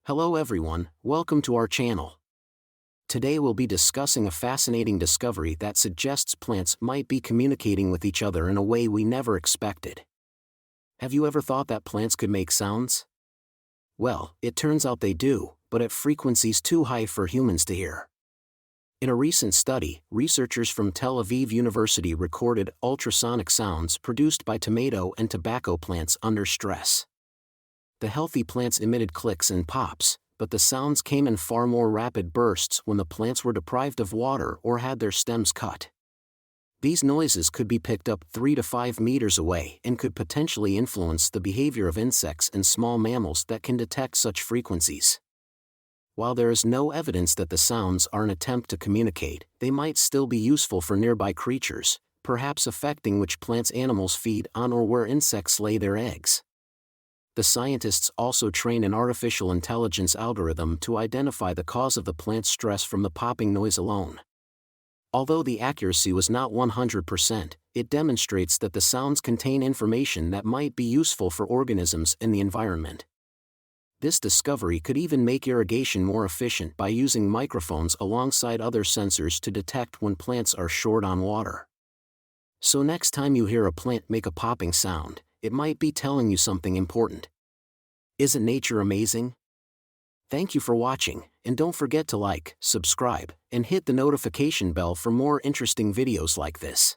Hello everyone, welcome to our channel. Today we'll be discussing a fascinating discovery that suggests plants might be communicating with each other in a way we never expected. Have you ever thought that plants could make sounds? Well, it turns out they do, but at frequencies too high for humans to hear. In a recent study, researchers from Tel Aviv University recorded ultrasonic sounds produced by tomato and tobacco plants under stress. The healthy plants emitted clicks and pops, but the sounds came in far more rapid bursts when the plants were deprived of water or had their stems cut. These noises could be picked up 3 to 5 meters away and could potentially influence the behavior of insects and small mammals that can detect such frequencies. While there is no evidence that the sounds are an attempt to communicate, they might still be useful for nearby creatures, perhaps affecting which plants animals feed on or where insects lay their eggs. The scientists also train an artificial intelligence algorithm to identify the cause of the plant's stress from the popping noise alone. Although the accuracy was not 100%, it demonstrates that the sounds contain information that might be useful for organisms in the environment. This discovery could even make irrigation more efficient by using microphones alongside other sensors to detect when plants are short on water. So next time you hear a plant make a popping sound, it might be telling you something important. Isn't nature amazing? Thank you for watching, and don't forget to like, subscribe, and hit the notification bell for more interesting videos like this.